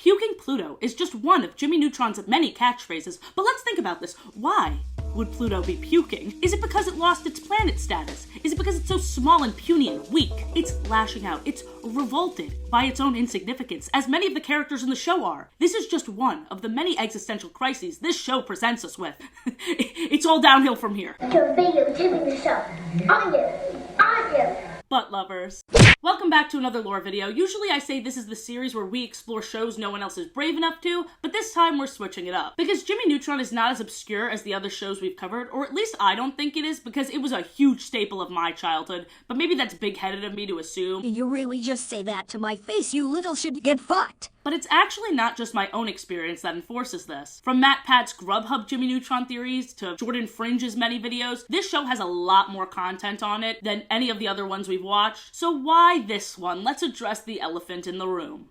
puking Pluto is just one of Jimmy Neutron's many catchphrases, but let's think about this. Why would Pluto be puking? Is it because it lost its planet status? Is it because it's so small and puny and weak? It's lashing out. It's revolted by its own insignificance, as many of the characters in the show are. This is just one of the many existential crises this show presents us with. It's all downhill from here. Butt lovers. Welcome back to another lore video. Usually I say this is the series where we explore shows no one else is brave enough to, but this time we're switching it up. Because Jimmy Neutron is not as obscure as the other shows we've covered, or at least I don't think it is, because it was a huge staple of my childhood, but maybe that's big-headed of me to assume. You really just say that to my face, you little shit, get fucked. But it's actually not just my own experience that enforces this. From Matt Pat's Grubhub Jimmy Neutron theories to Jordan Fringe's many videos, this show has a lot more content on it than any of the other ones we've watched. So why this one? Let's address the elephant in the room.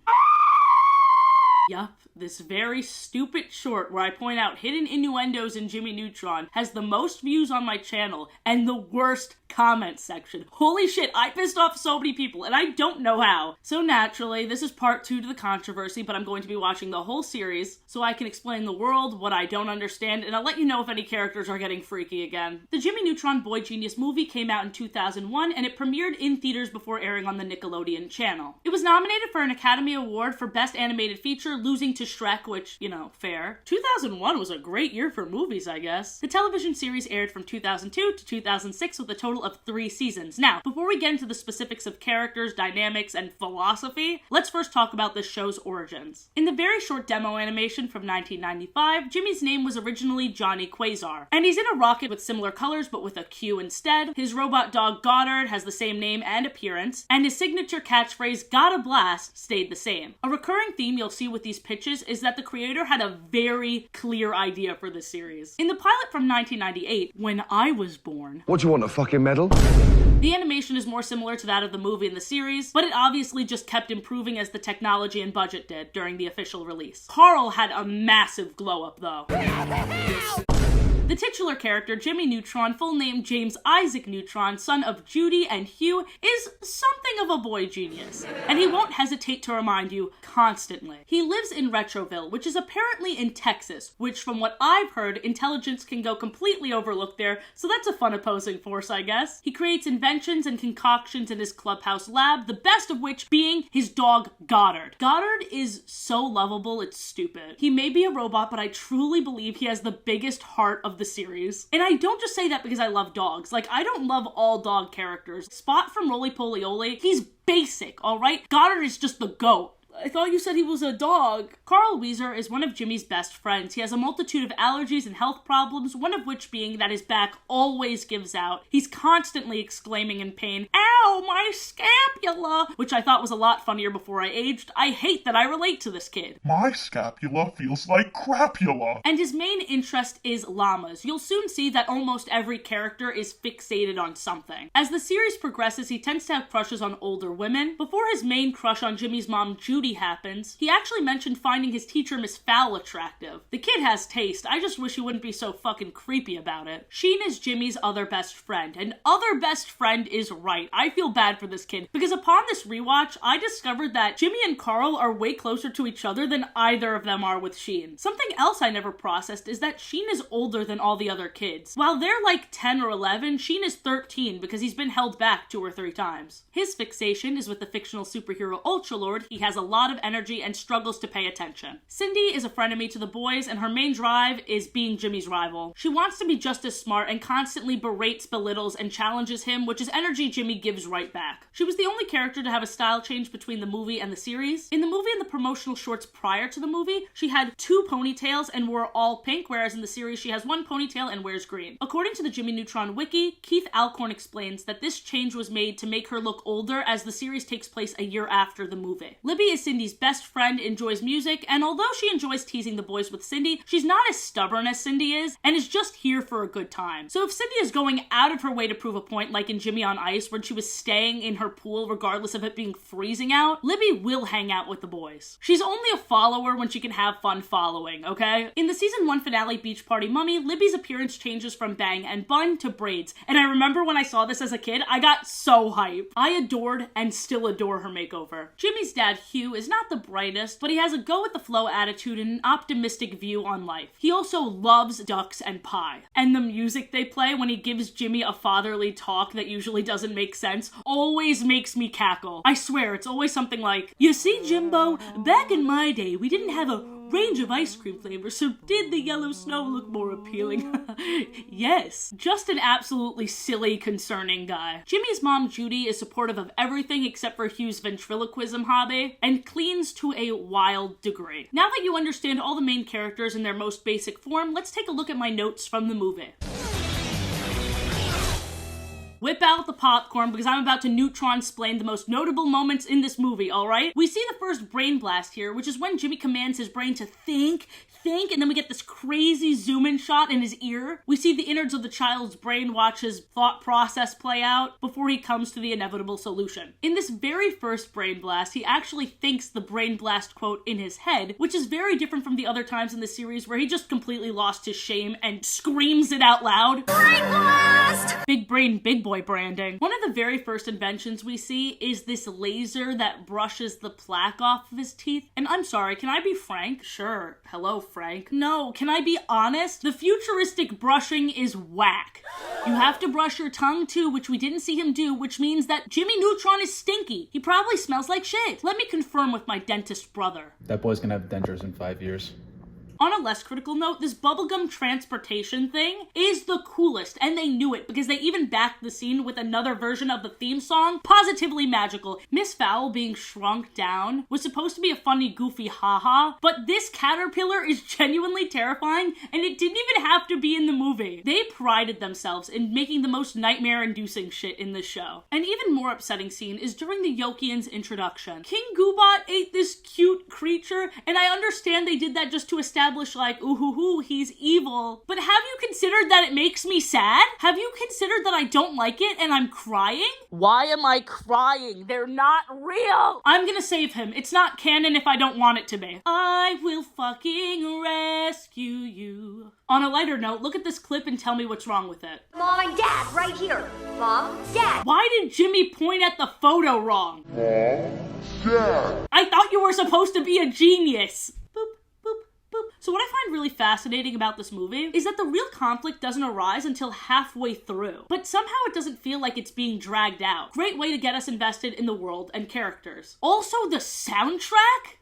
Yup, this very stupid short where I point out hidden innuendos in Jimmy Neutron has the most views on my channel and the worst comment section. Holy shit, I pissed off so many people and I don't know how. So naturally, this is part 2 to the controversy, but I'm going to be watching the whole series so I can explain the world, what I don't understand, and I'll let you know if any characters are getting freaky again. The Jimmy Neutron Boy Genius movie came out in 2001 and it premiered in theaters before airing on the Nickelodeon channel. It was nominated for an Academy Award for Best Animated Feature, losing to Shrek, which, you know, fair. 2001 was a great year for movies, I guess. The television series aired from 2002 to 2006 with a total of 3 seasons. Now, before we get into the specifics of characters, dynamics, and philosophy, let's first talk about this show's origins. In the very short demo animation from 1995, Jimmy's name was originally Johnny Quasar, and he's in a rocket with similar colors but with a Q instead. His robot dog Goddard has the same name and appearance, and his signature catchphrase, "Gotta blast," stayed the same. A recurring theme you'll see with these pitches is that the creator had a very clear idea for this series. In the pilot from 1998, when I was born... What do you want, a fucking medal? The animation is more similar to that of the movie and the series, but it obviously just kept improving as the technology and budget did during the official release. Carl had a massive glow-up, though. The titular character, Jimmy Neutron, full name James Isaac Neutron, son of Judy and Hugh, is something of a boy genius, and he won't hesitate to remind you constantly. He lives in Retroville, which is apparently in Texas, which from what I've heard, intelligence can go completely overlooked there, so that's a fun opposing force, I guess. He creates inventions and concoctions in his clubhouse lab, the best of which being his dog Goddard. Goddard is so lovable, it's stupid. He may be a robot, but I truly believe he has the biggest heart of the series. And I don't just say that because I love dogs. Like, I don't love all dog characters. Spot from Roly Poly Oly, he's basic, alright? Goddard is just the GOAT. I thought you said he was a dog. Carl Wheezer is one of Jimmy's best friends. He has a multitude of allergies and health problems, one of which being that his back always gives out. He's constantly exclaiming in pain, "Ow, my scapula!" which I thought was a lot funnier before I aged. I hate that I relate to this kid. My scapula feels like crapula. And his main interest is llamas. You'll soon see that almost every character is fixated on something. As the series progresses, he tends to have crushes on older women. Before his main crush on Jimmy's mom, Judy, happens, he actually mentioned finding his teacher Miss Fowl attractive. The kid has taste. I just wish he wouldn't be so fucking creepy about it. Sheen is Jimmy's other best friend, and other best friend is right. I feel bad for this kid, because upon this rewatch, I discovered that Jimmy and Carl are way closer to each other than either of them are with Sheen. Something else I never processed is that Sheen is older than all the other kids. While they're like 10 or 11, Sheen is 13 because he's been held back 2 or 3 times. His fixation is with the fictional superhero Ultralord. He has a lot of energy and struggles to pay attention. Cindy is a frenemy to the boys, and her main drive is being Jimmy's rival. She wants to be just as smart and constantly berates, belittles, and challenges him, which is energy Jimmy gives right back. She was the only character to have a style change between the movie and the series. In the movie and the promotional shorts prior to the movie, she had 2 ponytails and wore all pink, whereas in the series she has 1 ponytail and wears green. According to the Jimmy Neutron wiki, Keith Alcorn explains that this change was made to make her look older as the series takes place a year after the movie. Libby is Cindy's best friend, enjoys music, and although she enjoys teasing the boys with Cindy, she's not as stubborn as Cindy is, and is just here for a good time. So if Cindy is going out of her way to prove a point, like in Jimmy on Ice, when she was staying in her pool regardless of it being freezing out, Libby will hang out with the boys. She's only a follower when she can have fun following, okay? In the season 1 finale Beach Party Mummy, Libby's appearance changes from bang and bun to braids, and I remember when I saw this as a kid, I got so hyped. I adored and still adore her makeover. Jimmy's dad, Hugh, is not the brightest, but he has a go-with-the-flow attitude and an optimistic view on life. He also loves ducks and pie. And the music they play when he gives Jimmy a fatherly talk that usually doesn't make sense always makes me cackle. I swear, it's always something like, "You see, Jimbo, back in my day, we didn't have a range of ice cream flavors, so did the yellow snow look more appealing?" Yes. Just an absolutely silly, concerning guy. Jimmy's mom, Judy, is supportive of everything except for Hugh's ventriloquism hobby, and cleans to a wild degree. Now that you understand all the main characters in their most basic form, let's take a look at my notes from the movie. Whip out the popcorn because I'm about to neutron-splain the most notable moments in this movie, alright? We see the first brain blast here, which is when Jimmy commands his brain to think, and then we get this crazy zoom-in shot in his ear. We see the innards of the child's brain watch his thought process play out before he comes to the inevitable solution. In this very first brain blast, he actually thinks the brain blast quote in his head, which is very different from the other times in the series where he just completely lost his shame and screams it out loud. Brain blast! Big brain, big boy branding. One of the very first inventions we see is this laser that brushes the plaque off of his teeth. And I'm sorry, can I be frank? Sure. Hello, Frank. No, can I be honest? The futuristic brushing is whack. You have to brush your tongue too, which we didn't see him do, which means that Jimmy Neutron is stinky. He probably smells like shit. Let me confirm with my dentist brother. That boy's gonna have dentures in 5 years. On a less critical note, this bubblegum transportation thing is the coolest, and they knew it because they even backed the scene with another version of the theme song, positively magical. Miss Fowl being shrunk down was supposed to be a funny, goofy haha, but this caterpillar is genuinely terrifying, and it didn't even have to be in the movie. They prided themselves in making the most nightmare-inducing shit in this show. An even more upsetting scene is during the Yokian's introduction. King Goobot ate this cute creature, and I understand they did that just to establish like, ooh hoo hoo, he's evil. But have you considered that it makes me sad? Have you considered that I don't like it and I'm crying? Why am I crying? They're not real! I'm gonna save him. It's not canon if I don't want it to be. I will fucking rescue you. On a lighter note, look at this clip and tell me what's wrong with it. Mom and Dad, right here. Mom, Dad. Why did Jimmy point at the photo wrong? Dad. I thought you were supposed to be a genius. So what I find really fascinating about this movie is that the real conflict doesn't arise until halfway through, but somehow it doesn't feel like it's being dragged out. Great way to get us invested in the world and characters. Also, the soundtrack?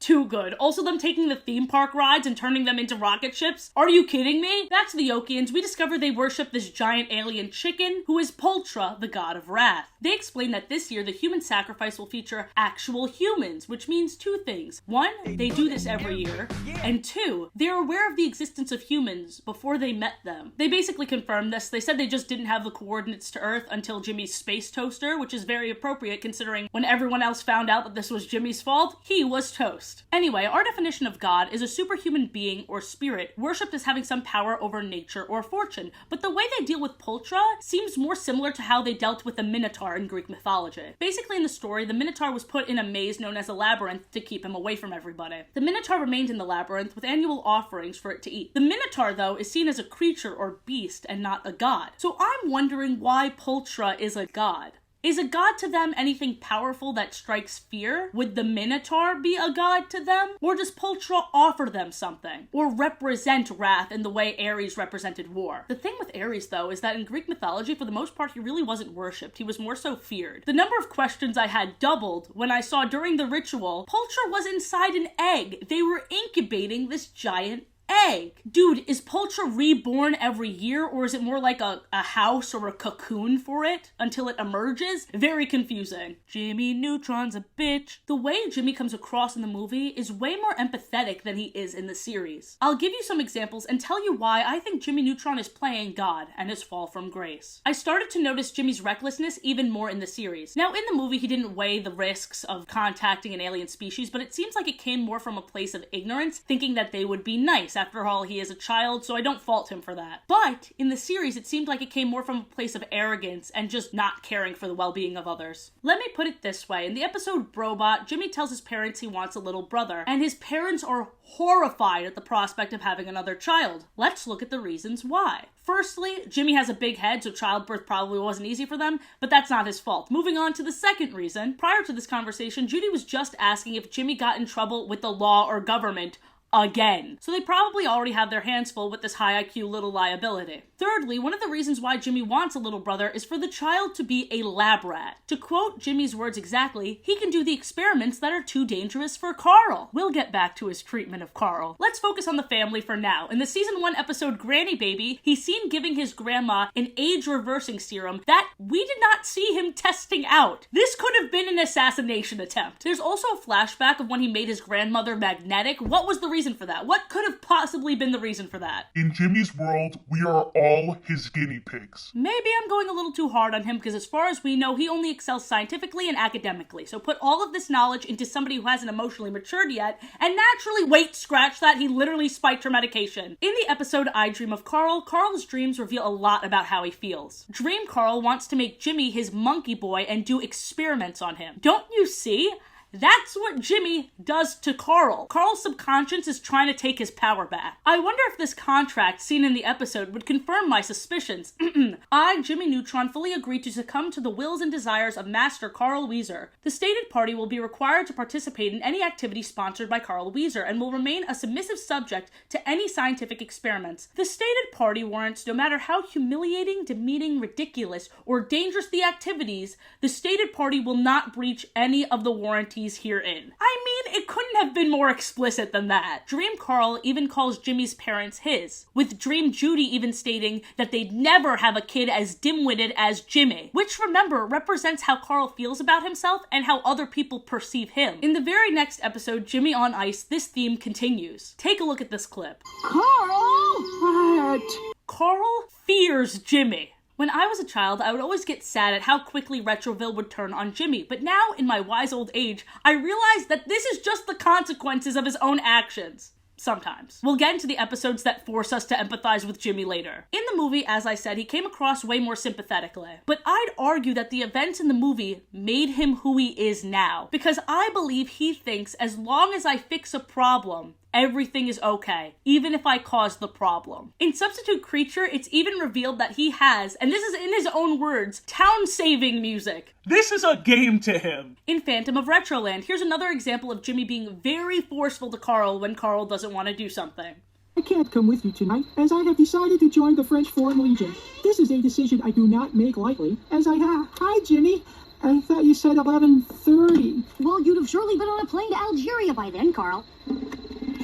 Too good. Also them taking the theme park rides and turning them into rocket ships. Are you kidding me? Back to the Yokians, we discover they worship this giant alien chicken who is Poltra, the god of wrath. They explain that this year the human sacrifice will feature actual humans, which means two things. One, they do this every year, and two, they're aware of the existence of humans before they met them. They basically confirmed this. They said they just didn't have the coordinates to Earth until Jimmy's space toaster, which is very appropriate considering when everyone else found out that this was Jimmy's fault, he was toast. Anyway, our definition of God is a superhuman being or spirit worshipped as having some power over nature or fortune, but the way they deal with Poltra seems more similar to how they dealt with the Minotaur in Greek mythology. Basically in the story, the Minotaur was put in a maze known as a labyrinth to keep him away from everybody. The Minotaur remained in the labyrinth with annual offerings for it to eat. The Minotaur, though, is seen as a creature or beast and not a god. So I'm wondering why Poltra is a god. Is a god to them anything powerful that strikes fear? Would the Minotaur be a god to them? Or does Poltra offer them something? Or represent wrath in the way Ares represented war? The thing with Ares, though, is that in Greek mythology, for the most part, he really wasn't worshipped. He was more so feared. The number of questions I had doubled when I saw during the ritual, Poltra was inside an egg. They were incubating this giant egg. Dude, is Poltra reborn every year, or is it more like a house or a cocoon for it until it emerges? Very confusing. Jimmy Neutron's a bitch. The way Jimmy comes across in the movie is way more empathetic than he is in the series. I'll give you some examples and tell you why I think Jimmy Neutron is playing God and his fall from grace. I started to notice Jimmy's recklessness even more in the series. Now, in the movie, he didn't weigh the risks of contacting an alien species, but it seems like it came more from a place of ignorance, thinking that they would be nice After all, he is a child, so I don't fault him for that. But in the series, it seemed like it came more from a place of arrogance and just not caring for the well-being of others. Let me put it this way. In the episode Brobot, Jimmy tells his parents he wants a little brother, and his parents are horrified at the prospect of having another child. Let's look at the reasons why. Firstly, Jimmy has a big head, so childbirth probably wasn't easy for them, but that's not his fault. Moving on to the second reason, prior to this conversation, Judy was just asking if Jimmy got in trouble with the law or government again. So they probably already have their hands full with this high IQ little liability. Thirdly, one of the reasons why Jimmy wants a little brother is for the child to be a lab rat. To quote Jimmy's words exactly, he can do the experiments that are too dangerous for Carl. We'll get back to his treatment of Carl. Let's focus on the family for now. In the season 1 episode Granny Baby, he's seen giving his grandma an age-reversing serum that we did not see him testing out. This could have been an assassination attempt. There's also a flashback of when he made his grandmother magnetic. What was the reason for that? What could have possibly been the reason for that? In Jimmy's world, we are all his guinea pigs. Maybe I'm going a little too hard on him because as far as we know, he only excels scientifically and academically. So put all of this knowledge into somebody who hasn't emotionally matured yet, and naturally, wait, scratch that, he literally spiked her medication. In the episode I Dream of Carl, Carl's dreams reveal a lot about how he feels. Dream Carl wants to make Jimmy his monkey boy and do experiments on him. Don't you see? That's what Jimmy does to Carl. Carl's subconscious is trying to take his power back. I wonder if this contract seen in the episode would confirm my suspicions. I, Jimmy Neutron, fully agree to succumb to the wills and desires of Master Carl Wheezer. The stated party will be required to participate in any activity sponsored by Carl Wheezer and will remain a submissive subject to any scientific experiments. The stated party warrants, no matter how humiliating, demeaning, ridiculous, or dangerous the activities, the stated party will not breach any of the warranties herein. I mean, it couldn't have been more explicit than that. Dream Carl even calls Jimmy's parents his, with Dream Judy even stating that they'd never have a kid as dim-witted as Jimmy, which, remember, represents how Carl feels about himself and how other people perceive him. In the very next episode, Jimmy on Ice, this theme continues. Take a look at this clip. Carl! What? Carl fears Jimmy. When I was a child, I would always get sad at how quickly Retroville would turn on Jimmy, but now, in my wise old age, I realize that this is just the consequences of his own actions. Sometimes. We'll get into the episodes that force us to empathize with Jimmy later. In the movie, as I said, he came across way more sympathetically. But I'd argue that the events in the movie made him who he is now, because I believe he thinks as long as I fix a problem, everything is okay, even if I cause the problem. In Substitute Creature, it's even revealed that he has, and this is in his own words, town-saving music. This is a game to him. In Phantom of Retroland, here's another example of Jimmy being very forceful to Carl when Carl doesn't want to do something. I can't come with you tonight, as I have decided to join the French Foreign Legion. This is a decision I do not make lightly, as I have... Hi, Jimmy. I thought you said 11:30. Well, you'd have surely been on a plane to Algeria by then, Carl.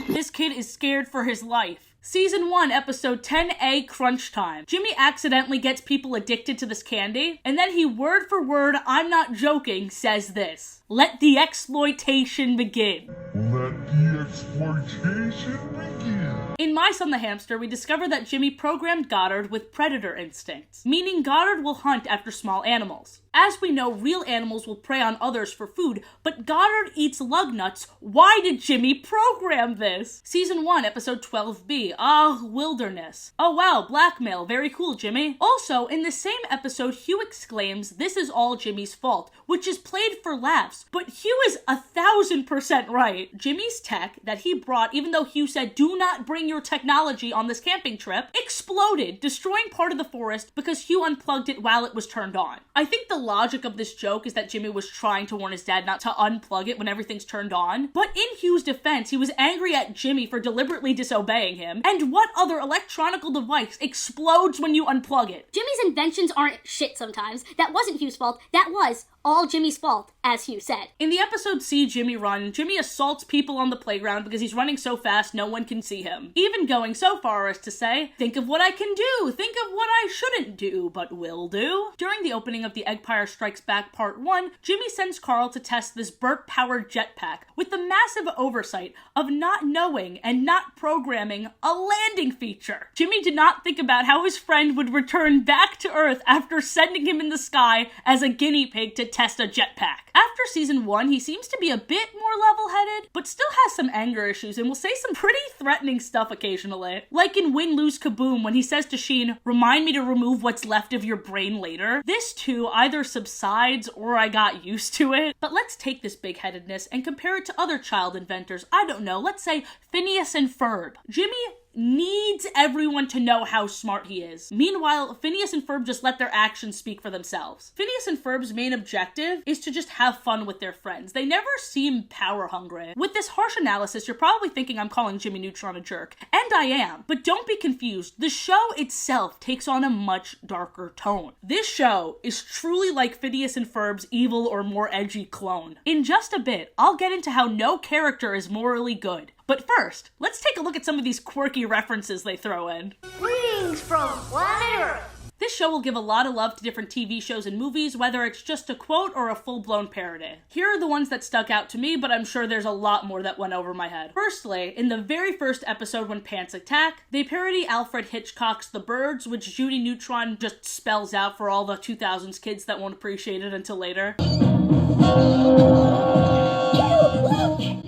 This kid is scared for his life. Season 1, episode 10A, Crunch Time. Jimmy accidentally gets people addicted to this candy, and then he, word for word, I'm not joking, says this. Let the exploitation begin. Let the exploitation begin. In Mice on the Hamster, we discover that Jimmy programmed Goddard with predator instincts, meaning Goddard will hunt after small animals. As we know, real animals will prey on others for food, but Goddard eats lug nuts. Why did Jimmy program this? Season 1, episode 12B, Wilderness. Oh wow, blackmail, very cool, Jimmy. Also, in the same episode, Hugh exclaims, this is all Jimmy's fault, which is played for laughs, but Hugh is 1,000% right. Jimmy's tech that he brought, even though Hugh said, do not bring your technology on this camping trip, exploded, destroying part of the forest because Hugh unplugged it while it was turned on. I think the logic of this joke is that Jimmy was trying to warn his dad not to unplug it when everything's turned on. But in Hugh's defense, he was angry at Jimmy for deliberately disobeying him. And what other electronical device explodes when you unplug it? Jimmy's inventions aren't shit sometimes. That wasn't Hugh's fault. That was all Jimmy's fault, as Hugh said. In the episode See Jimmy Run, Jimmy assaults people on the playground because he's running so fast no one can see him. Even going so far as to say, think of what I can do, think of what I shouldn't do, but will do. During the opening of the Empire Strikes Back Part 1, Jimmy sends Carl to test this Burt-powered jetpack with the massive oversight of not knowing and not programming a landing feature. Jimmy did not think about how his friend would return back to Earth after sending him in the sky as a guinea pig to test a jetpack. After After season 1, he seems to be a bit more level-headed, but still has some anger issues and will say some pretty threatening stuff occasionally. Like in Win, Lose, Kaboom when he says to Sheen, "Remind me to remove what's left of your brain later." This too either subsides or I got used to it. But let's take this big-headedness and compare it to other child inventors. I don't know, let's say Phineas and Ferb. Jimmy needs everyone to know how smart he is. Meanwhile, Phineas and Ferb just let their actions speak for themselves. Phineas and Ferb's main objective is to just have fun with their friends. They never seem power hungry. With this harsh analysis, you're probably thinking I'm calling Jimmy Neutron a jerk. And I am. But don't be confused. The show itself takes on a much darker tone. This show is truly like Phineas and Ferb's evil or more edgy clone. In just a bit, I'll get into how no character is morally good. But first, let's take a look at some of these quirky references they throw in. Greetings from planet Earth. This show will give a lot of love to different TV shows and movies, whether it's just a quote or a full-blown parody. Here are the ones that stuck out to me, but I'm sure there's a lot more that went over my head. Firstly, in the very first episode when Pants attack, they parody Alfred Hitchcock's The Birds, which Jimmy Neutron just spells out for all the 2000s kids that won't appreciate it until later.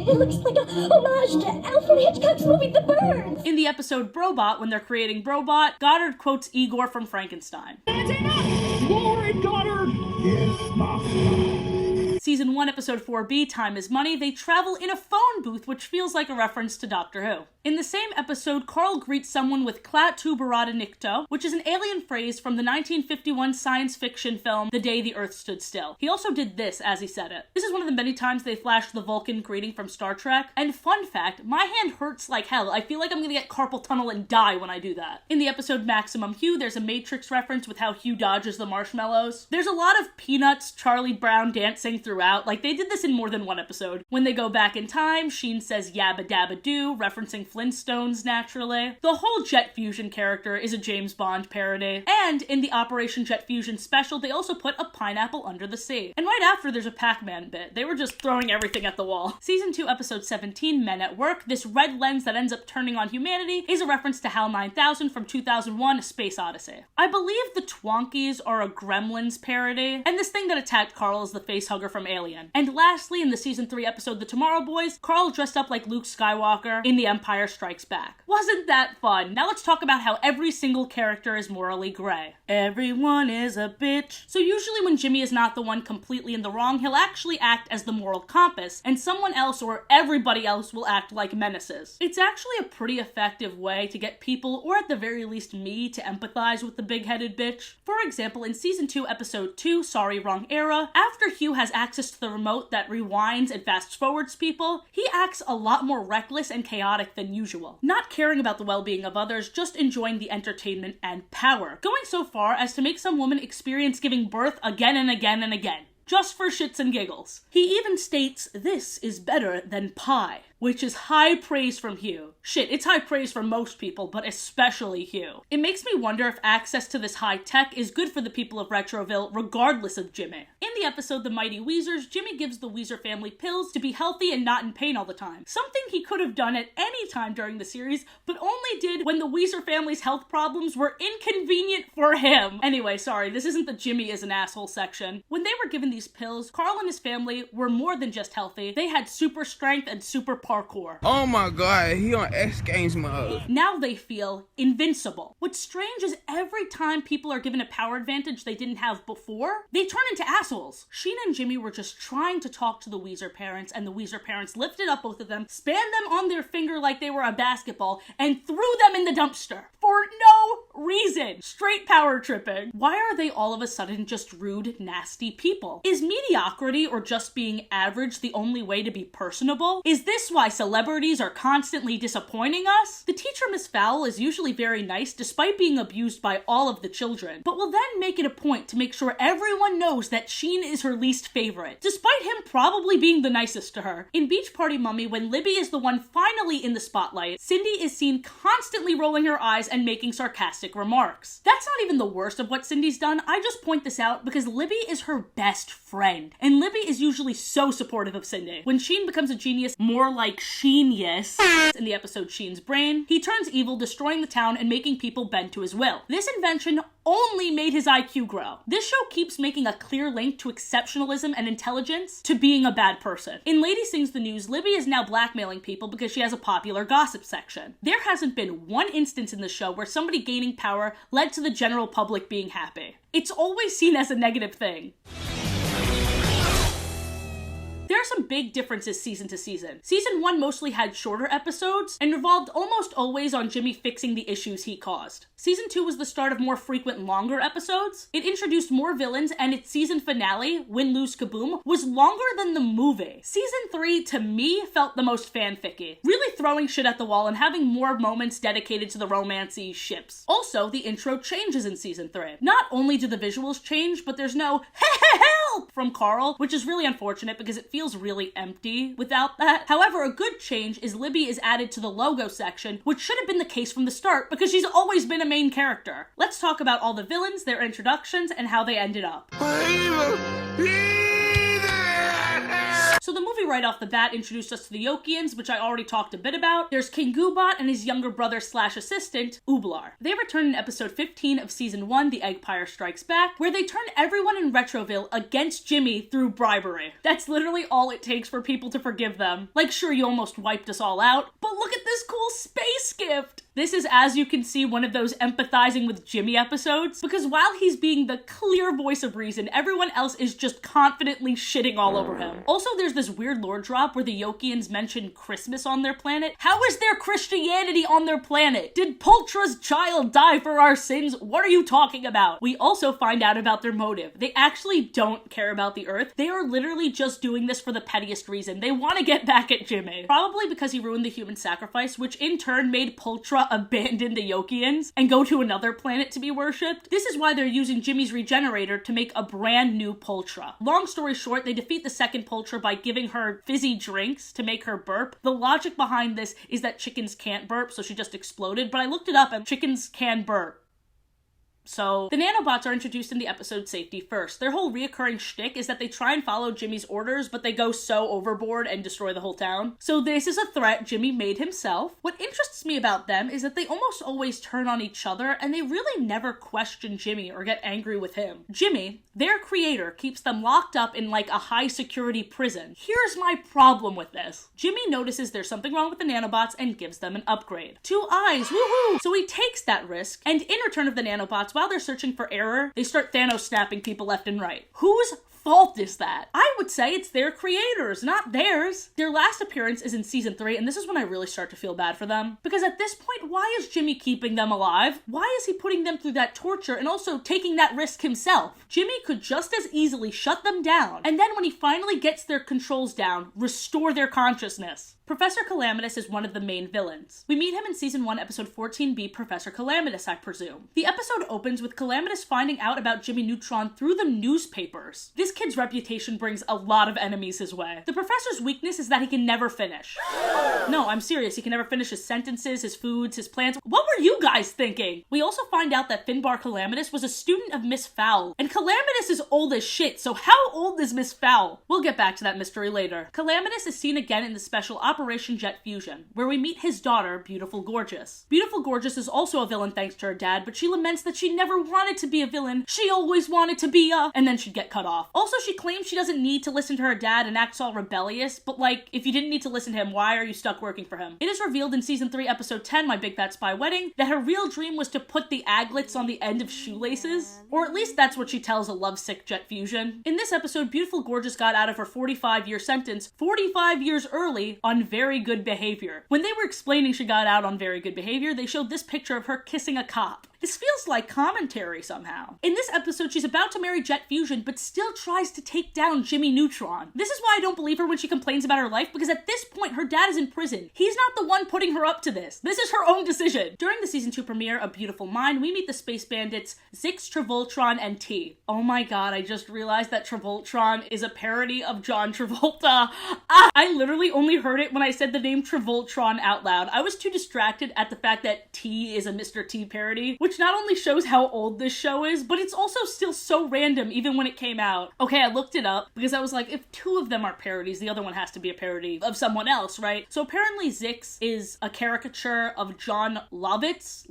It looks like a homage to Alfred Hitchcock's movie The Birds. In the episode Brobot, when they're creating Brobot, Goddard quotes Igor from Frankenstein. Glory, Goddard! Yes, master. Season 1, episode 4B, Time is Money, they travel in a phone booth, which feels like a reference to Doctor Who. In the same episode, Carl greets someone with Klat tu barada nikto, which is an alien phrase from the 1951 science fiction film The Day the Earth Stood Still. He also did this as he said it. This is one of the many times they flashed the Vulcan greeting from Star Trek, and fun fact, my hand hurts like hell. I feel like I'm gonna get carpal tunnel and die when I do that. In the episode Maximum Hugh, there's a Matrix reference with how Hugh dodges the marshmallows. There's a lot of Peanuts, Charlie Brown dancing throughout, like they did this in more than one episode. When they go back in time, Sheen says yabba dabba doo, referencing Flintstones naturally. The whole Jet Fusion character is a James Bond parody. And in the Operation Jet Fusion special, they also put a pineapple under the sea. And right after, there's a Pac-Man bit. They were just throwing everything at the wall. Season 2, episode 17, Men at Work, this red lens that ends up turning on humanity is a reference to HAL 9000 from 2001, A Space Odyssey. I believe the Twonkies are a Gremlins parody, and this thing that attacked Carl is the facehugger from Alien. And lastly, in the season 3 episode The Tomorrow Boys, Carl dressed up like Luke Skywalker in The Empire Strikes Back. Wasn't that fun? Now let's talk about how every single character is morally gray. Everyone is a bitch. So usually when Jimmy is not the one completely in the wrong, he'll actually act as the moral compass, and someone else or everybody else will act like menaces. It's actually a pretty effective way to get people, or at the very least me, to empathize with the big-headed bitch. For example, in season 2, episode 2, Sorry Wrong Era, after Hugh has access to the remote that rewinds and fast-forwards people, he acts a lot more reckless and chaotic than usual. Not caring about the well-being of others, just enjoying the entertainment and power. Going so far as to make some woman experience giving birth again and again and again. Just for shits and giggles. He even states, "This is better than pie," which is high praise from Hugh. Shit, it's high praise from most people, but especially Hugh. It makes me wonder if access to this high tech is good for the people of Retroville, regardless of Jimmy. In the episode The Mighty Weezers, Jimmy gives the Weezer family pills to be healthy and not in pain all the time. Something he could have done at any time during the series, but only did when the Weezer family's health problems were inconvenient for him. Anyway, sorry, this isn't the Jimmy is an asshole section. When they were given these pills, Carl and his family were more than just healthy. They had super strength and super parkour. Oh my god, he on X Games mode. Now they feel invincible. What's strange is every time people are given a power advantage they didn't have before, they turn into assholes. Sheen and Jimmy were just trying to talk to the Weezer parents, and the Weezer parents lifted up both of them, spanned them on their finger like they were a basketball, and threw them in the dumpster. For no reason. Straight power tripping. Why are they all of a sudden just rude, nasty people? Is mediocrity or just being average the only way to be personable? Is this why celebrities are constantly disappointing us? The teacher, Miss Fowl, is usually very nice despite being abused by all of the children, but will then make it a point to make sure everyone knows that Sheen is her least favorite, despite him probably being the nicest to her. In Beach Party Mummy, when Libby is the one finally in the spotlight, Cindy is seen constantly rolling her eyes and making sarcastic remarks. That's not even the worst of what Cindy's done. I just point this out because Libby is her best friend, and Libby is usually so supportive of Cindy. When Sheen becomes a genius, more like Sheenius, in the episode Sheen's Brain, he turns evil, destroying the town and making people bend to his will. This invention only made his IQ grow. This show keeps making a clear link to exceptionalism and intelligence to being a bad person. In Lady Sings the News, Libby is now blackmailing people because she has a popular gossip section. There hasn't been one instance in the show where somebody gaining power led to the general public being happy. It's always seen as a negative thing. There are some big differences season to season. Season 1 mostly had shorter episodes and revolved almost always on Jimmy fixing the issues he caused. Season 2 was the start of more frequent, longer episodes. It introduced more villains, and its season finale, Win, Lose, Kaboom, was longer than the movie. Season 3, to me, felt the most fanficky, really throwing shit at the wall and having more moments dedicated to the romancy ships. Also, the intro changes in Season 3. Not only do the visuals change, but there's no help from Carl, which is really unfortunate because it feels really empty without that. However, a good change is Libby is added to the logo section, which should have been the case from the start because she's always been a main character. Let's talk about all the villains, their introductions, and how they ended up. So the movie right off the bat introduced us to the Yokians, which I already talked a bit about. There's King Goobot and his younger brother / assistant, Ooblar. They return in episode 15 of season 1, The Eggpire Strikes Back, where they turn everyone in Retroville against Jimmy through bribery. That's literally all it takes for people to forgive them. Like, sure, you almost wiped us all out, but look at this cool space gift! This is, as you can see, one of those empathizing with Jimmy episodes, because while he's being the clear voice of reason, everyone else is just confidently shitting all over him. Also, there's this weird lore drop where the Yokians mention Christmas on their planet. How is there Christianity on their planet? Did Pultra's child die for our sins? What are you talking about? We also find out about their motive. They actually don't care about the Earth. They are literally just doing this for the pettiest reason. They want to get back at Jimmy. Probably because he ruined the human sacrifice, which in turn made Pultra abandon the Yokians and go to another planet to be worshipped. This is why they're using Jimmy's regenerator to make a brand new Pultra. Long story short, they defeat the second Pultra by giving her fizzy drinks to make her burp. The logic behind this is that chickens can't burp, so she just exploded, but I looked it up and chickens can burp. So, the nanobots are introduced in the episode Safety First. Their whole reoccurring shtick is that they try and follow Jimmy's orders, but they go so overboard and destroy the whole town. So this is a threat Jimmy made himself. What interests me about them is that they almost always turn on each other, and they really never question Jimmy or get angry with him. Jimmy, their creator, keeps them locked up in like a high-security prison. Here's my problem with this. Jimmy notices there's something wrong with the nanobots and gives them an upgrade. 2 eyes, woohoo! So he takes that risk, and in return of the nanobots, while they're searching for error, they start Thanos snapping people left and right. Whose fault is that? I would say it's their creators, not theirs. Their last appearance is in season 3, and this is when I really start to feel bad for them. Because at this point, why is Jimmy keeping them alive? Why is he putting them through that torture and also taking that risk himself? Jimmy could just as easily shut them down, and then when he finally gets their controls down, restore their consciousness. Professor Calamitous is one of the main villains. We meet him in season 1, episode 14B, Professor Calamitous, I presume. The episode opens with Calamitous finding out about Jimmy Neutron through the newspapers. This kid's reputation brings a lot of enemies his way. The professor's weakness is that he can never finish. No, I'm serious, he can never finish his sentences, his foods, his plans. What were you guys thinking? We also find out that Finbar Calamitous was a student of Miss Fowl, and Calamitous is old as shit, so how old is Miss Fowl? We'll get back to that mystery later. Calamitous is seen again in the special Operation Jet Fusion, where we meet his daughter, Beautiful Gorgeous. Beautiful Gorgeous is also a villain thanks to her dad, but she laments that she never wanted to be a villain. She always wanted to be a... and then she'd get cut off. Also, she claims she doesn't need to listen to her dad and acts all rebellious, but like, if you didn't need to listen to him, why are you stuck working for him? It is revealed in season 3, episode 10, My Big Fat Spy Wedding, that her real dream was to put the aglets on the end of shoelaces. Or at least that's what she tells a lovesick Jet Fusion. In this episode, Beautiful Gorgeous got out of her 45-year sentence 45 years early on very good behavior. When they were explaining she got out on very good behavior, they showed this picture of her kissing a cop. This feels like commentary somehow. In this episode, she's about to marry Jet Fusion, but still tries to take down Jimmy Neutron. This is why I don't believe her when she complains about her life, because at this point, her dad is in prison. He's not the one putting her up to this. This is her own decision. During the season 2 premiere of Beautiful Mind, we meet the space bandits Zix, Travoltron, and T. Oh my god, I just realized that Travoltron is a parody of John Travolta. I literally only heard it when I said the name Travoltron out loud. I was too distracted at the fact that T is a Mr. T parody, which which not only shows how old this show is, but it's also still so random even when it came out. Okay, I looked it up because I was like, if two of them are parodies, the other one has to be a parody of someone else, right? So apparently Zix is a caricature of John Lovitz,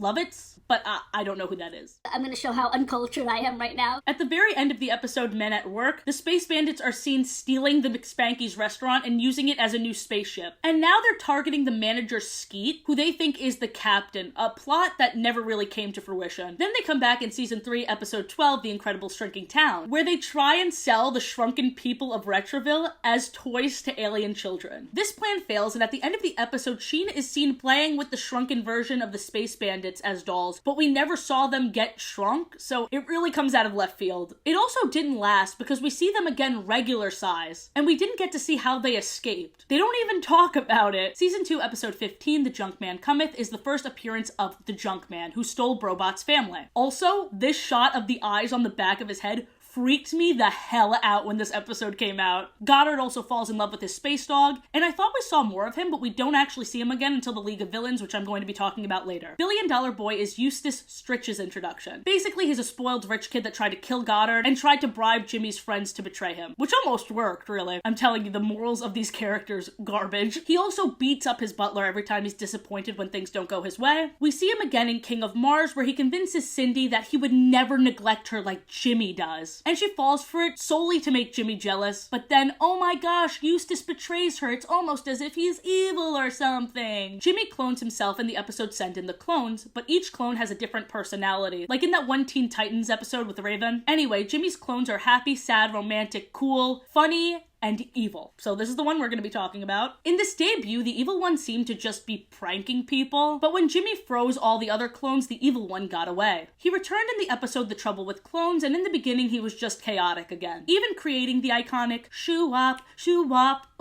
but I don't know who that is. I'm gonna show how uncultured I am right now. At the very end of the episode Men at Work, the Space Bandits are seen stealing the McSpanky's restaurant and using it as a new spaceship. And now they're targeting the manager Skeet, who they think is the captain, a plot that never really came to fruition. Then they come back in season 3, episode 12, The Incredible Shrinking Town, where they try and sell the shrunken people of Retroville as toys to alien children. This plan fails, and at the end of the episode, Sheena is seen playing with the shrunken version of the Space Bandits as dolls, but we never saw them get shrunk, so it really comes out of left field. It also didn't last because we see them again regular size, and we didn't get to see how they escaped. They don't even talk about it. Season 2, episode 15, The Junkman Cometh, is the first appearance of the Junkman, who stole Brobot's family. Also, this shot of the eyes on the back of his head freaked me the hell out when this episode came out. Goddard also falls in love with his space dog, and I thought we saw more of him, but we don't actually see him again until the League of Villains, which I'm going to be talking about later. Billion Dollar Boy is Eustace Stritch's introduction. Basically, he's a spoiled rich kid that tried to kill Goddard and tried to bribe Jimmy's friends to betray him, which almost worked, really. I'm telling you, the morals of these characters, garbage. He also beats up his butler every time he's disappointed when things don't go his way. We see him again in King of Mars, where he convinces Cindy that he would never neglect her like Jimmy does. And she falls for it solely to make Jimmy jealous. But then, oh my gosh, Eustace betrays her. It's almost as if he's evil or something. Jimmy clones himself in the episode Send in the Clones, but each clone has a different personality. Like in that one Teen Titans episode with Raven. Anyway, Jimmy's clones are happy, sad, romantic, cool, funny, and evil. So this is the one we're going to be talking about. In this debut, the evil one seemed to just be pranking people, but when Jimmy froze all the other clones, the evil one got away. He returned in the episode The Trouble with Clones, and in the beginning he was just chaotic again, even creating the iconic shoo-wop,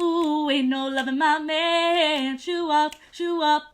ooh, ain't no loving my man, shoo-wop,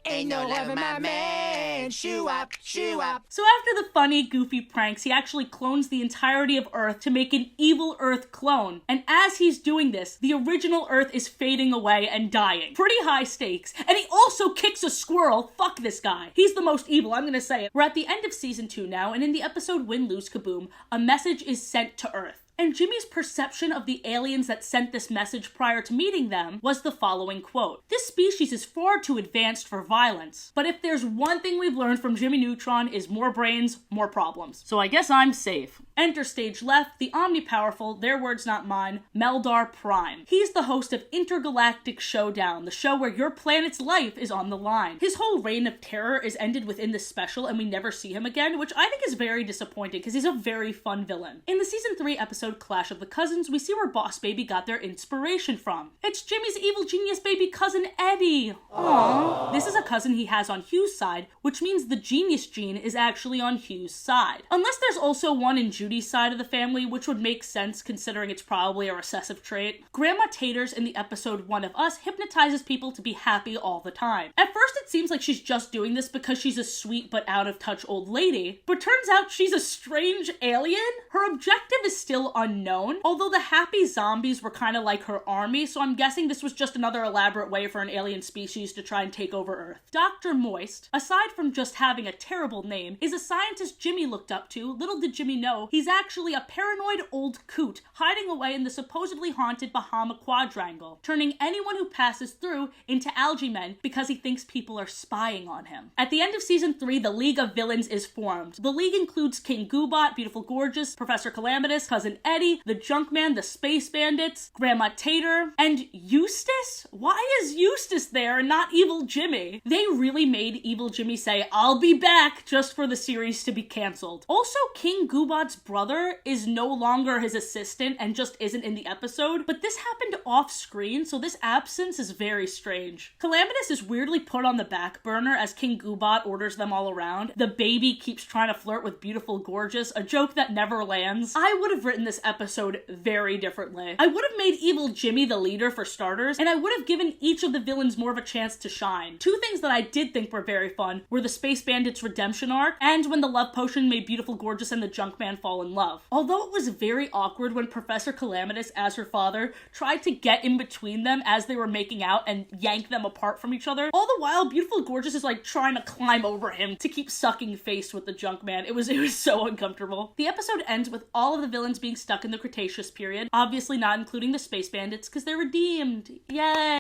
ain't no loving my man, shoo-wop. So after the funny, goofy pranks, he actually clones the entirety of Earth to make an evil Earth clone, and as he's doing this, the original Earth is fading away and dying. Pretty high stakes. And he also kicks a squirrel. Fuck this guy. He's the most evil, I'm gonna say it. We're at the end of season 2 now, and in the episode Win, Lose, Kaboom, a message is sent to Earth. And Jimmy's perception of the aliens that sent this message prior to meeting them was the following quote: "This species is far too advanced for violence. But if there's one thing we've learned from Jimmy Neutron is more brains, more problems. So I guess I'm safe." Enter stage left, the omnipowerful, their words not mine, Meldar Prime. He's the host of Intergalactic Showdown, the show where your planet's life is on the line. His whole reign of terror is ended within this special and we never see him again, which I think is very disappointing because he's a very fun villain. In the season 3 episode Clash of the Cousins, we see where Boss Baby got their inspiration from. It's Jimmy's evil genius baby cousin Eddie. Aww. This is a cousin he has on Hugh's side, which means the genius gene is actually on Hugh's side. Unless there's also one in Judy's side of the family, which would make sense considering it's probably a recessive trait. Grandma Taters in the episode One of Us hypnotizes people to be happy all the time. At first it seems like she's just doing this because she's a sweet but out of touch old lady, but turns out she's a strange alien. Her objective is still unknown, although the happy zombies were kind of like her army, so I'm guessing this was just another elaborate way for an alien species to try and take over Earth. Dr. Moist, aside from just having a terrible name, is a scientist Jimmy looked up to. Little did Jimmy know, he's actually a paranoid old coot hiding away in the supposedly haunted Bahama Quadrangle, turning anyone who passes through into algae men because he thinks people are spying on him. At the end of season 3, the League of Villains is formed. The League includes King Goobot, Beautiful Gorgeous, Professor Calamitous, Cousin Eddie, the Junkman, the Space Bandits, Grandma Tater, and Eustace? Why is Eustace there and not Evil Jimmy? They really made Evil Jimmy say, "I'll be back," just for the series to be cancelled. Also, King Goobot's brother is no longer his assistant and just isn't in the episode, but this happened off screen, so this absence is very strange. Calamitous is weirdly put on the back burner as King Goobot orders them all around. The baby keeps trying to flirt with Beautiful Gorgeous, a joke that never lands. I would have written this this episode very differently. I would have made evil Jimmy the leader for starters, and I would have given each of the villains more of a chance to shine. Two things that I did think were very fun were the Space Bandit's redemption arc, and when the love potion made Beautiful Gorgeous and the Junkman fall in love. Although it was very awkward when Professor Calamitous, as her father, tried to get in between them as they were making out and yank them apart from each other, all the while Beautiful Gorgeous is like trying to climb over him to keep sucking face with the Junkman. It was so uncomfortable. The episode ends with all of the villains being stuck in the Cretaceous period, obviously not including the Space Bandits because they're redeemed. Yay!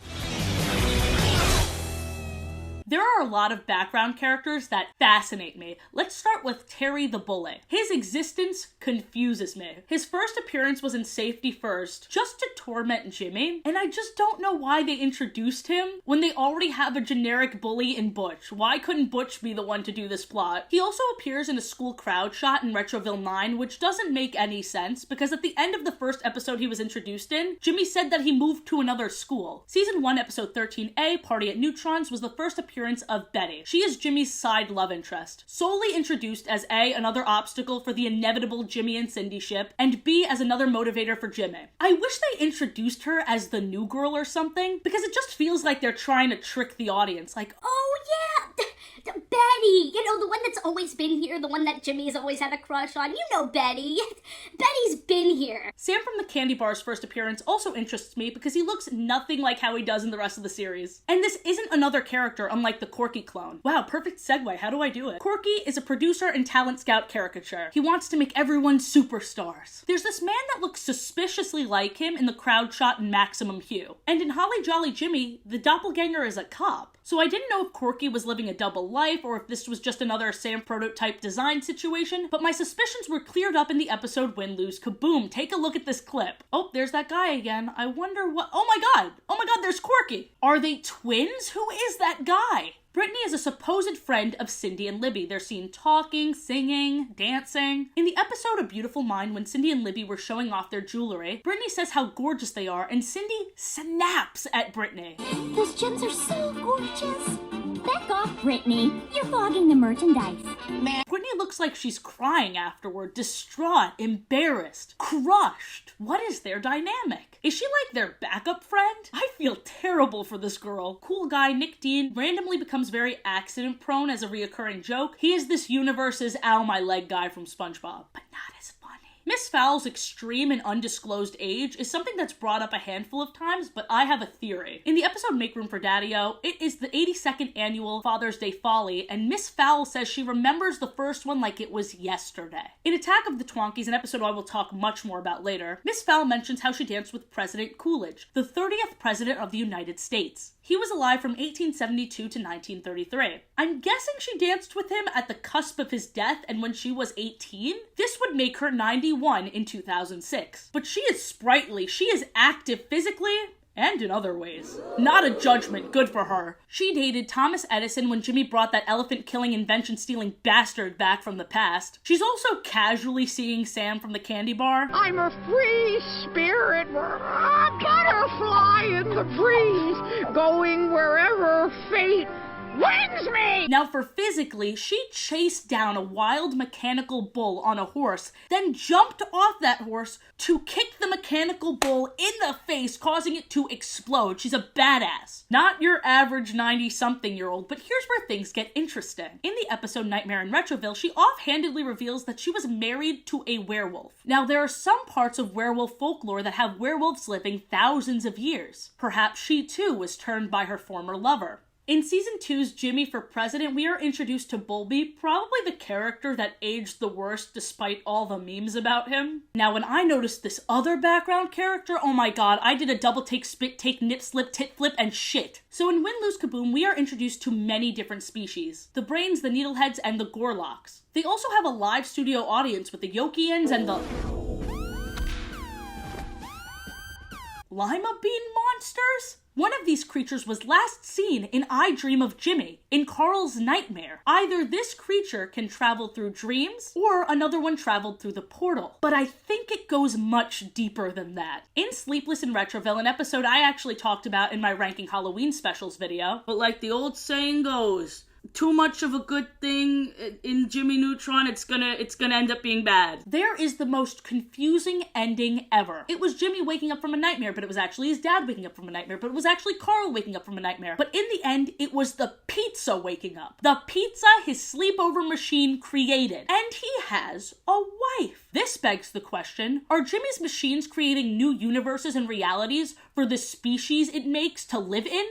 There are a lot of background characters that fascinate me. Let's start with Terry the Bully. His existence confuses me. His first appearance was in Safety First, just to torment Jimmy, and I just don't know why they introduced him when they already have a generic bully in Butch. Why couldn't Butch be the one to do this plot? He also appears in a school crowd shot in Retroville 9, which doesn't make any sense, because at the end of the first episode he was introduced in, Jimmy said that he moved to another school. Season 1, episode 13A, Party at Neutrons, was the first appearance of Betty. She is Jimmy's side love interest, solely introduced as A, another obstacle for the inevitable Jimmy and Cindy ship, and B, as another motivator for Jimmy. I wish they introduced her as the new girl or something, because it just feels like they're trying to trick the audience, like, Oh yeah, Betty, you know, the one that's always been here, the one that Jimmy's always had a crush on. You know Betty. Betty's been here. Sam from the Candy Bar's first appearance also interests me because he looks nothing like how he does in the rest of the series. And this isn't another character unlike the Corky clone. Wow, perfect segue. How do I do it? Corky is a producer and talent scout caricature. He wants to make everyone superstars. There's this man that looks suspiciously like him in the crowd shot in Maximum Hue. And in Holly Jolly Jimmy, the doppelganger is a cop. So I didn't know if Corky was living a double life or if this was just another Sam prototype design situation, but my suspicions were cleared up in the episode Win, Lose, Kaboom. Take a look at this clip. Oh, there's that guy again. I wonder what— oh my god, there's Corky. Are they twins? Who is that guy? Brittany is a supposed friend of Cindy and Libby. They're seen talking, singing, dancing. In the episode A Beautiful Mind, when Cindy and Libby were showing off their jewelry, Brittany says how gorgeous they are, and Cindy snaps at Brittany. Those gems are so gorgeous. Back off, Brittany. You're fogging the merchandise. Brittany looks like she's crying afterward, distraught, embarrassed, crushed. What is their dynamic? Is she like their backup friend? I feel terrible for this girl. Cool guy Nick Dean randomly becomes very accident prone as a reoccurring joke. He is this universe's ow my leg guy from SpongeBob, but not as funny. Miss Fowl's extreme and undisclosed age is something that's brought up a handful of times, but I have a theory. In the episode Make Room for Daddy-O, it is the 82nd annual Father's Day Folly, and Miss Fowl says she remembers the first one like it was yesterday. In Attack of the Twonkies, an episode I will talk much more about later, Miss Fowl mentions how she danced with President Coolidge, the 30th President of the United States. He was alive from 1872 to 1933. I'm guessing she danced with him at the cusp of his death and when she was 18? This would make her 91 in 2006. But she is sprightly, she is active physically and in other ways. Not a judgment, good for her. She dated Thomas Edison when Jimmy brought that elephant-killing, invention-stealing bastard back from the past. She's also casually seeing Sam from the Candy Bar. I'm a free spirit, a butterfly in the breeze, going wherever fate wins me! Now for physically, she chased down a wild mechanical bull on a horse, then jumped off that horse to kick the mechanical bull in the face, causing it to explode. She's a badass. Not your average 90-something-year-old, but here's where things get interesting. In the episode Nightmare in Retroville, she offhandedly reveals that she was married to a werewolf. Now there are some parts of werewolf folklore that have werewolves living thousands of years. Perhaps she too was turned by her former lover. In Season 2's Jimmy for President, we are introduced to Bulby, probably the character that aged the worst despite all the memes about him. Now, when I noticed this other background character, oh my god, I did a double take, spit take, nip slip, tit flip, and shit. So in Win, Lose, Kaboom, we are introduced to many different species. The Brains, the Needleheads, and the Gorlocks. They also have a live studio audience with the Yokians and the Lima Bean Monsters? One of these creatures was last seen in I Dream of Jimmy, in Carl's Nightmare. Either this creature can travel through dreams, or another one traveled through the portal. But I think it goes much deeper than that. In Sleepless in Retroville, an episode I actually talked about in my Ranking Halloween Specials video, but like the old saying goes, too much of a good thing in Jimmy Neutron, it's gonna end up being bad. There is the most confusing ending ever. It was Jimmy waking up from a nightmare, but it was actually his dad waking up from a nightmare, but it was actually Carl waking up from a nightmare. But in the end, it was the pizza waking up. The pizza his sleepover machine created. And he has a wife. This begs the question, are Jimmy's machines creating new universes and realities for the species it makes to live in?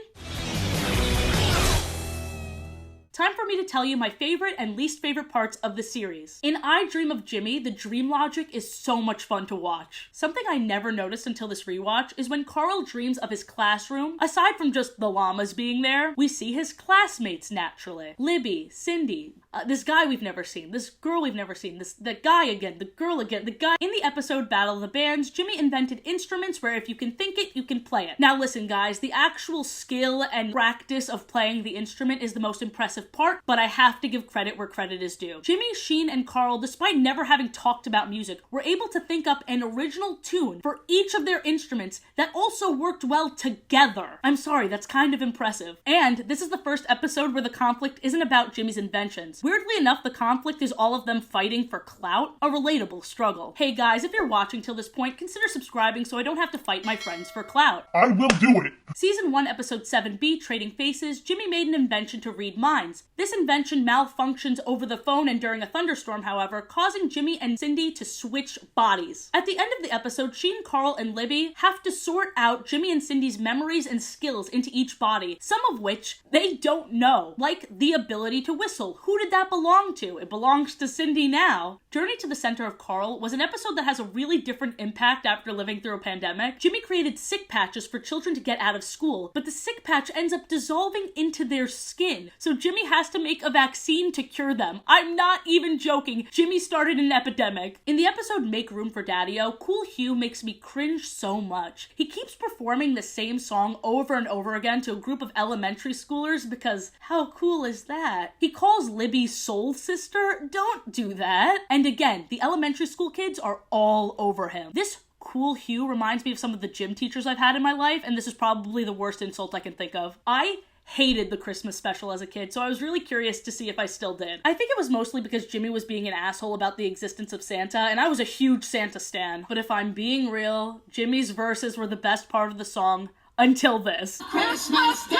Time for me to tell you my favorite and least favorite parts of the series. In I Dream of Jimmy, the dream logic is so much fun to watch. Something I never noticed until this rewatch is when Carl dreams of his classroom, aside from just the llamas being there, we see his classmates naturally. Libby, Cindy, this guy we've never seen, this girl we've never seen, the guy again, the girl again, the guy. In the episode Battle of the Bands, Jimmy invented instruments where if you can think it, you can play it. Now listen guys, the actual skill and practice of playing the instrument is the most impressive part, but I have to give credit where credit is due. Jimmy, Sheen, and Carl, despite never having talked about music, were able to think up an original tune for each of their instruments that also worked well together. I'm sorry, that's kind of impressive. And this is the first episode where the conflict isn't about Jimmy's inventions. Weirdly enough, the conflict is all of them fighting for clout, a relatable struggle. Hey guys, if you're watching till this point, consider subscribing so I don't have to fight my friends for clout. I will do it. Season 1, Episode 7B, Trading Faces, Jimmy made an invention to read minds. This invention malfunctions over the phone and during a thunderstorm, however, causing Jimmy and Cindy to switch bodies. At the end of the episode, Sheen, Carl, and Libby have to sort out Jimmy and Cindy's memories and skills into each body, some of which they don't know, like the ability to whistle. Who did that belong to? It belongs to Cindy now. Journey to the Center of Carl was an episode that has a really different impact after living through a pandemic. Jimmy created sick patches for children to get out of school, but the sick patch ends up dissolving into their skin, so Jimmy has to make a vaccine to cure them. I'm not even joking. Jimmy started an epidemic. In the episode Make Room for Daddy-O, Cool Hugh makes me cringe so much. He keeps performing the same song over and over again to a group of elementary schoolers because how cool is that? He calls Libby soul sister. Don't do that. And again, the elementary school kids are all over him. This Cool Hugh reminds me of some of the gym teachers I've had in my life, and this is probably the worst insult I can think of. I hated the Christmas special as a kid, so I was really curious to see if I still did. I think it was mostly because Jimmy was being an asshole about the existence of Santa, and I was a huge Santa stan. But if I'm being real, Jimmy's verses were the best part of the song until this. Christmas Day!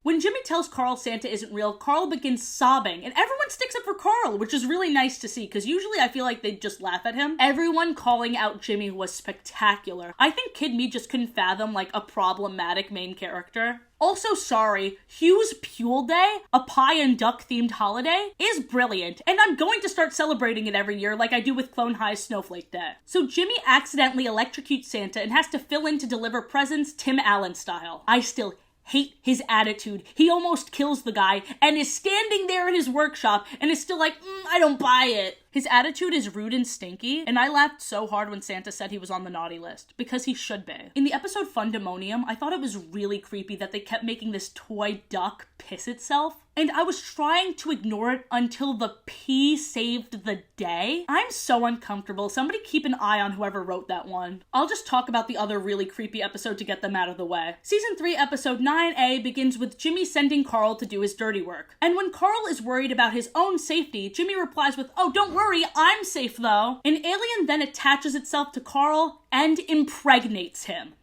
When Jimmy tells Carl Santa isn't real, Carl begins sobbing, and everyone sticks up for Carl, which is really nice to see, because usually I feel like they'd just laugh at him. Everyone calling out Jimmy was spectacular. I think Kid Me just couldn't fathom, like, a problematic main character. Also, sorry, Hugh's Pule Day, a pie and duck themed holiday, is brilliant, and I'm going to start celebrating it every year like I do with Clone High's Snowflake Day. So Jimmy accidentally electrocutes Santa and has to fill in to deliver presents Tim Allen style. I still hate his attitude. He almost kills the guy and is standing there in his workshop and is still like, I don't buy it. His attitude is rude and stinky, and I laughed so hard when Santa said he was on the naughty list, because he should be. In the episode Fundemonium, I thought it was really creepy that they kept making this toy duck piss itself, and I was trying to ignore it until the pee saved the day. I'm so uncomfortable. Somebody keep an eye on whoever wrote that one. I'll just talk about the other really creepy episode to get them out of the way. Season 3, episode 9A begins with Jimmy sending Carl to do his dirty work. And when Carl is worried about his own safety, Jimmy replies with, "Oh, don't worry, I'm safe though." An alien then attaches itself to Carl and impregnates him.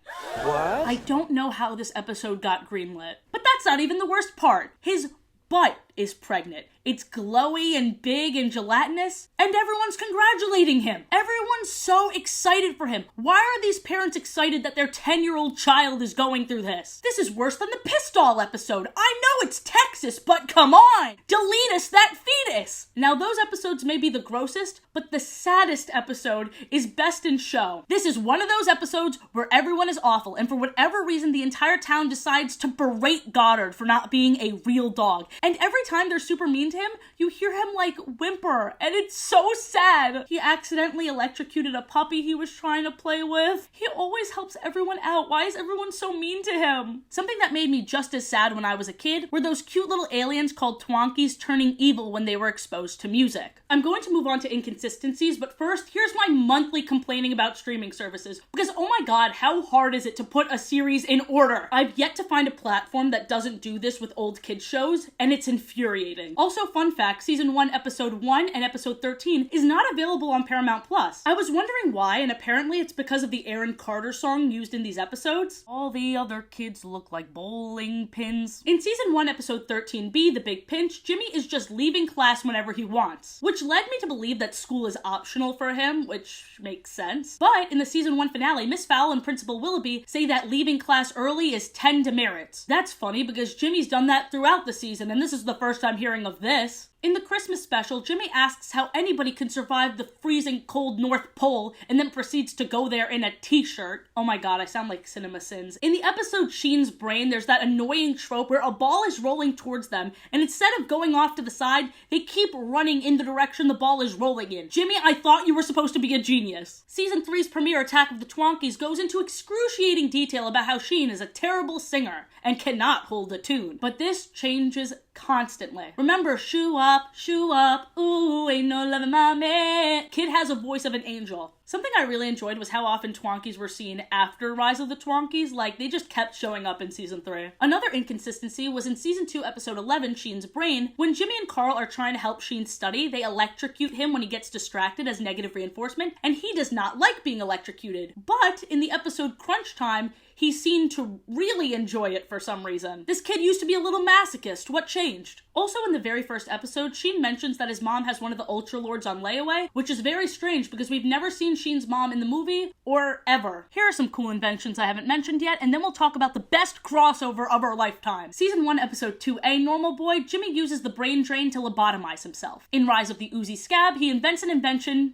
What? I don't know how this episode got greenlit, but that's not even the worst part. His butt is pregnant. It's glowy and big and gelatinous, and everyone's congratulating him. Everyone's so excited for him. Why are these parents excited that their 10-year-old child is going through this? This is worse than the piss doll episode. I know it's Texas, but come on! Delete us that fetus! Now, those episodes may be the grossest, but the saddest episode is Best in Show. This is one of those episodes where everyone is awful, and for whatever reason, the entire town decides to berate Goddard for not being a real dog. And every time they're super mean to him, you hear him like whimper, and it's so sad. He accidentally electrocuted a puppy he was trying to play with. He always helps everyone out. Why is everyone so mean to him? Something that made me just as sad when I was a kid were those cute little aliens called Twonkies turning evil when they were exposed to music. I'm going to move on to Inconsistencies, but first, here's my monthly complaining about streaming services. Because oh my god, how hard is it to put a series in order? I've yet to find a platform that doesn't do this with old kids shows, and it's infuriating. Also, fun fact, season 1, episode 1 and episode 13 is not available on Paramount Plus. I was wondering why, and apparently it's because of the Aaron Carter song used in these episodes. All the other kids look like bowling pins. In season 1, episode 13B, The Big Pinch, Jimmy is just leaving class whenever he wants, which led me to believe that school is optional for him, which makes sense. But in the season 1 finale, Miss Fowl and Principal Willoughby say that leaving class early is 10 demerits. That's funny because Jimmy's done that throughout the season, and this is the first I'm hearing of this. In the Christmas special, Jimmy asks how anybody can survive the freezing cold North Pole and then proceeds to go there in a t-shirt. Oh my god, I sound like Cinema Sins. In the episode Sheen's Brain, there's that annoying trope where a ball is rolling towards them, and instead of going off to the side, they keep running in the direction the ball is rolling in. Jimmy, I thought you were supposed to be a genius. Season 3's premiere, Attack of the Twonkies, goes into excruciating detail about how Sheen is a terrible singer and cannot hold a tune. But this changes constantly. Remember, shoe up, ooh, ain't no loving my man. Kid has a voice of an angel. Something I really enjoyed was how often Twonkies were seen after Rise of the Twonkies, like they just kept showing up in season 3. Another inconsistency was in season 2, episode 11, Sheen's Brain. When Jimmy and Carl are trying to help Sheen study, they electrocute him when he gets distracted as negative reinforcement, and he does not like being electrocuted. But in the episode Crunch Time, he seemed to really enjoy it for some reason. This kid used to be a little masochist. What changed? Also, in the very first episode, Sheen mentions that his mom has one of the Ultra Lords on layaway, which is very strange because we've never seen Sheen's mom in the movie, or ever. Here are some cool inventions I haven't mentioned yet, and then we'll talk about the best crossover of our lifetime. Season 1, episode 2A, Normal Boy, Jimmy uses the brain drain to lobotomize himself. In Rise of the Uzi Scab, he invents an invention.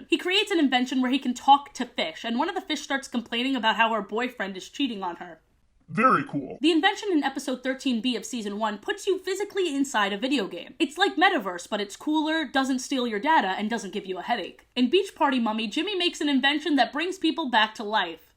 He creates an invention where he can talk to fish, and one of the fish starts complaining about how her boyfriend is cheating on her. Very cool. The invention in episode 13B of season 1 puts you physically inside a video game. It's like Metaverse, but it's cooler, doesn't steal your data, and doesn't give you a headache. In Beach Party Mummy, Jimmy makes an invention that brings people back to life.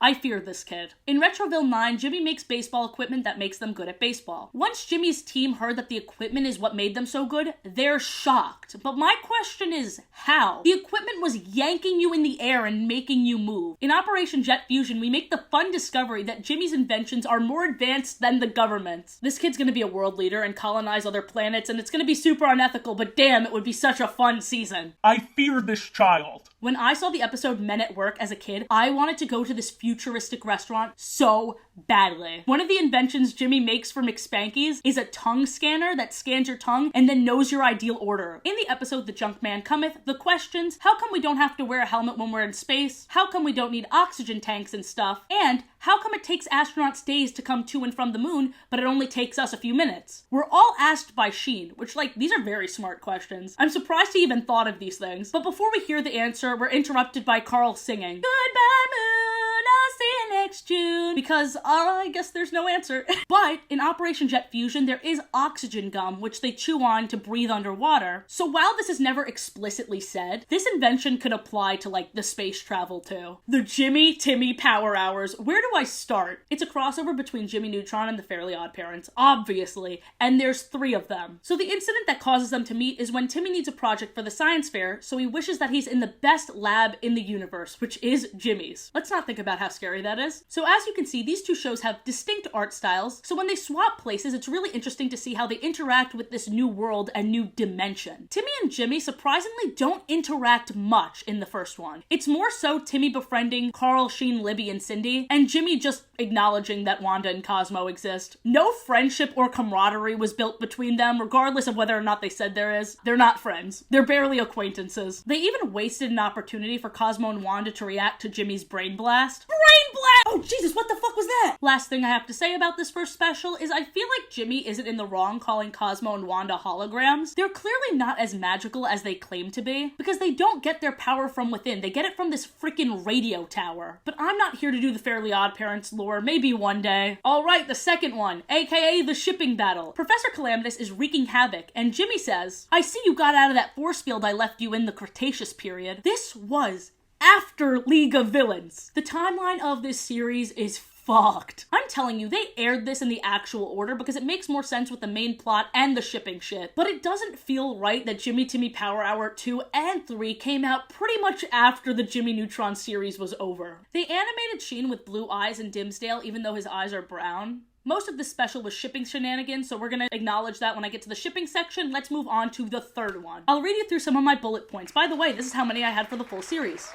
I fear this kid. In Retroville 9, Jimmy makes baseball equipment that makes them good at baseball. Once Jimmy's team heard that the equipment is what made them so good, they're shocked. But my question is, how? The equipment was yanking you in the air and making you move. In Operation Jet Fusion, we make the fun discovery that Jimmy's inventions are more advanced than the government's. This kid's gonna be a world leader and colonize other planets, and it's gonna be super unethical, but damn, it would be such a fun season. I fear this child. When I saw the episode Men at Work as a kid, I wanted to go to this futuristic restaurant so badly. One of the inventions Jimmy makes for McSpankies is a tongue scanner that scans your tongue and then knows your ideal order. In the episode The Junk Man Cometh, the questions, how come we don't have to wear a helmet when we're in space? How come we don't need oxygen tanks and stuff? And how come it takes astronauts days to come to and from the moon, but it only takes us a few minutes? We're all asked by Sheen, which, these are very smart questions. I'm surprised he even thought of these things. But before we hear the answer, we're interrupted by Carl singing, "Goodbye, moon, I'll see you next June," because I guess there's no answer. But in Operation Jet Fusion, there is oxygen gum, which they chew on to breathe underwater. So while this is never explicitly said, this invention could apply to, the space travel too. The Jimmy Timmy Power Hours. Where do I start? It's a crossover between Jimmy Neutron and the Fairly Odd Parents, obviously, and there's 3 of them. So the incident that causes them to meet is when Timmy needs a project for the science fair, so he wishes that he's in the best lab in the universe, which is Jimmy's. Let's not think about how scary that is. So as you can see, these two shows have distinct art styles, so when they swap places, it's really interesting to see how they interact with this new world and new dimension. Timmy and Jimmy surprisingly don't interact much in the first one. It's more so Timmy befriending Carl, Sheen, Libby, and Cindy, and Jimmy just acknowledging that Wanda and Cosmo exist. No friendship or camaraderie was built between them, regardless of whether or not they said there is. They're not friends. They're barely acquaintances. They even wasted an opportunity for Cosmo and Wanda to react to Jimmy's brain blast. Brain blast! Oh Jesus, what the fuck was that? Last thing I have to say about this first special is I feel like Jimmy isn't in the wrong calling Cosmo and Wanda holograms. They're clearly not as magical as they claim to be, because they don't get their power from within. They get it from this freaking radio tower. But I'm not here to do the Fairly Odd Parents lore, maybe one day. Alright, the second one, aka the shipping battle. Professor Calamitous is wreaking havoc, and Jimmy says, I see you got out of that force field I left you in the Cretaceous period. This was after League of Villains. The timeline of this series is fucked. I'm telling you, they aired this in the actual order because it makes more sense with the main plot and the shipping shit. But it doesn't feel right that Jimmy Timmy Power Hour 2 and 3 came out pretty much after the Jimmy Neutron series was over. They animated Sheen with blue eyes in Dimsdale even though his eyes are brown. Most of this special was shipping shenanigans, so we're gonna acknowledge that when I get to the shipping section. Let's move on to the third one. I'll read you through some of my bullet points. By the way, this is how many I had for the full series.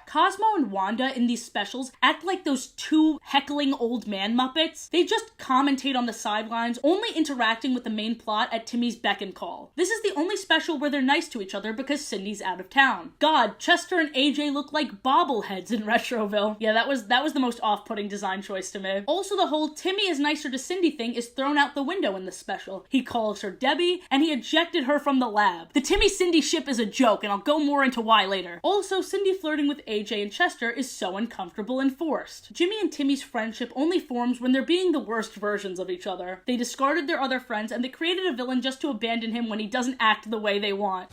Cosmo and Wanda in these specials act like those two heckling old man Muppets. They just commentate on the sidelines, only interacting with the main plot at Timmy's beck and call. This is the only special where they're nice to each other because Cindy's out of town. God, Chester and AJ look like bobbleheads in Retroville. Yeah, that was the most off-putting design choice to me. Also, the whole Timmy is nicer to Cindy thing is thrown out the window in this special. He calls her Debbie, and he ejected her from the lab. The Timmy-Cindy ship is a joke, and I'll go more into why later. Also, Cindy flirting with AJ and Chester is so uncomfortable and forced. Jimmy and Timmy's friendship only forms when they're being the worst versions of each other. They discarded their other friends and they created a villain just to abandon him when he doesn't act the way they want.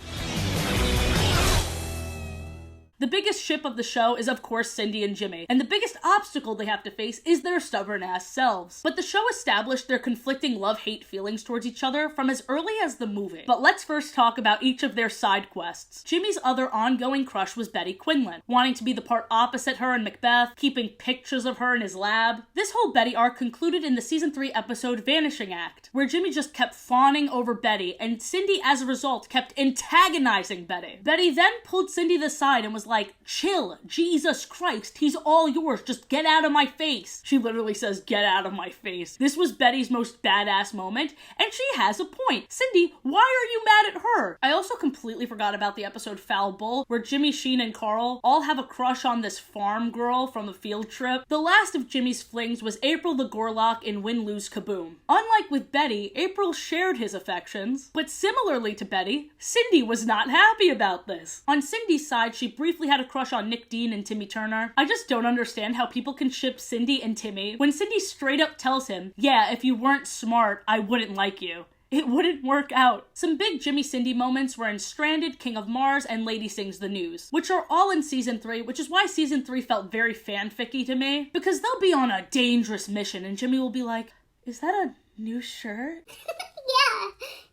The biggest ship of the show is of course Cindy and Jimmy, and the biggest obstacle they have to face is their stubborn-ass selves. But the show established their conflicting love-hate feelings towards each other from as early as the movie. But let's first talk about each of their side quests. Jimmy's other ongoing crush was Betty Quinlan, wanting to be the part opposite her in Macbeth, keeping pictures of her in his lab. This whole Betty arc concluded in the season 3 episode Vanishing Act, where Jimmy just kept fawning over Betty, and Cindy as a result kept antagonizing Betty. Betty then pulled Cindy aside and was like, chill, Jesus Christ, he's all yours, just get out of my face. She literally says, get out of my face. This was Betty's most badass moment, and she has a point. Cindy, why are you mad at her? I also completely forgot about the episode Foul Bull, where Jimmy, Sheen, and Carl all have a crush on this farm girl from the field trip. The last of Jimmy's flings was April the Gorlock in Win, Lose, Kaboom. Unlike with Betty, April shared his affections, but similarly to Betty, Cindy was not happy about this. On Cindy's side, she briefly had a crush on Nick Dean and Timmy Turner. I just don't understand how people can ship Cindy and Timmy when Cindy straight up tells him, yeah, if you weren't smart, I wouldn't like you. It wouldn't work out. Some big Jimmy Cindy moments were in Stranded, King of Mars, and Lady Sings the News, which are all in season 3, which is why season 3 felt very fanficky to me, because they'll be on a dangerous mission and Jimmy will be like, is that a new shirt? Yeah.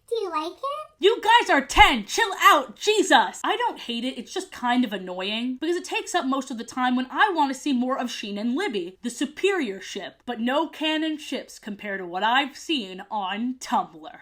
Do you like it? You guys are 10! Chill out! Jesus! I don't hate it, it's just kind of annoying, because it takes up most of the time when I want to see more of Sheen and Libby, the superior ship, but no canon ships compared to what I've seen on Tumblr.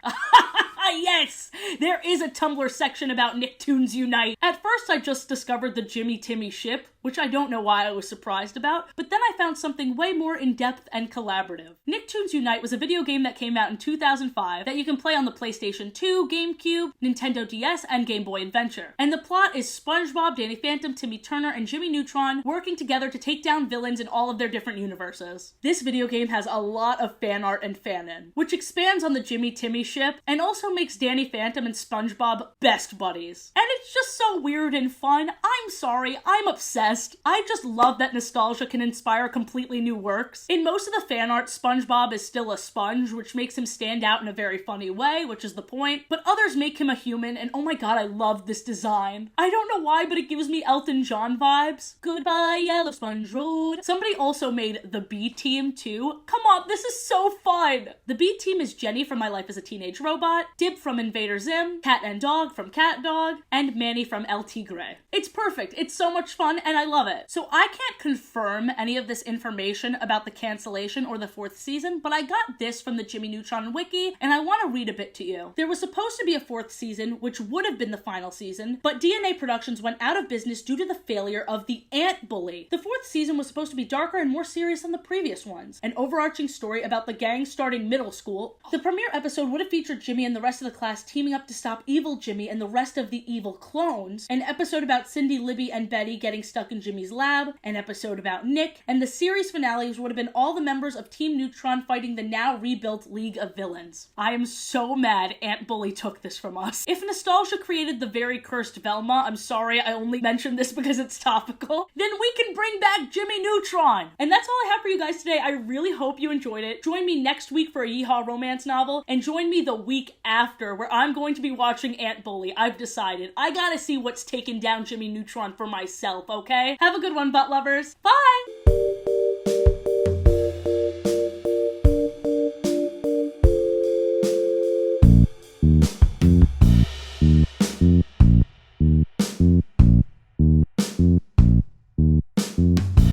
Yes! There is a Tumblr section about Nicktoons Unite. At first I just discovered the Jimmy Timmy ship, which I don't know why I was surprised about, but then I found something way more in-depth and collaborative. Nicktoons Unite was a video game that came out in 2005 that you can play on the PlayStation 2, GameCube, Nintendo DS, and Game Boy Adventure. And the plot is SpongeBob, Danny Phantom, Timmy Turner, and Jimmy Neutron working together to take down villains in all of their different universes. This video game has a lot of fan art and fanon, which expands on the Jimmy Timmy ship and also makes Danny Phantom and SpongeBob best buddies. And it's just so weird and fun. I'm sorry, I'm obsessed. I just love that nostalgia can inspire completely new works. In most of the fan art, SpongeBob is still a sponge, which makes him stand out in a very funny way, which is the point, but others make him a human, and oh my god, I love this design. I don't know why, but it gives me Elton John vibes. Goodbye, Yellow Sponge Road. Somebody also made the B-Team too. Come on, this is so fun! The B-Team is Jenny from My Life as a Teenage Robot, Dib from Invader Zim, Cat and Dog from Cat Dog, and Manny from El Tigre. It's perfect, it's so much fun, and I love it. So I can't confirm any of this information about the cancellation or the 4th season, but I got this from the Jimmy Neutron wiki, and I want to read a bit to you. There was supposed to be a 4th season, which would have been the final season, but DNA Productions went out of business due to the failure of The Ant Bully. The 4th season was supposed to be darker and more serious than the previous ones, an overarching story about the gang starting middle school. The premiere episode would have featured Jimmy and the rest rest of the class teaming up to stop evil Jimmy and the rest of the evil clones, an episode about Cindy, Libby, and Betty getting stuck in Jimmy's lab, an episode about Nick, and the series finales would have been all the members of Team Neutron fighting the now rebuilt League of Villains. I am so mad Aunt Bully took this from us. If nostalgia created the very cursed Velma, I'm sorry I only mentioned this because it's topical, then we can bring back Jimmy Neutron! And that's all I have for you guys today. I really hope you enjoyed it. Join me next week for a Yeehaw romance novel, and join me the week after where I'm going to be watching Aunt Bully. I've decided. I gotta see what's taken down Jimmy Neutron for myself, okay? Have a good one, butt lovers. Bye!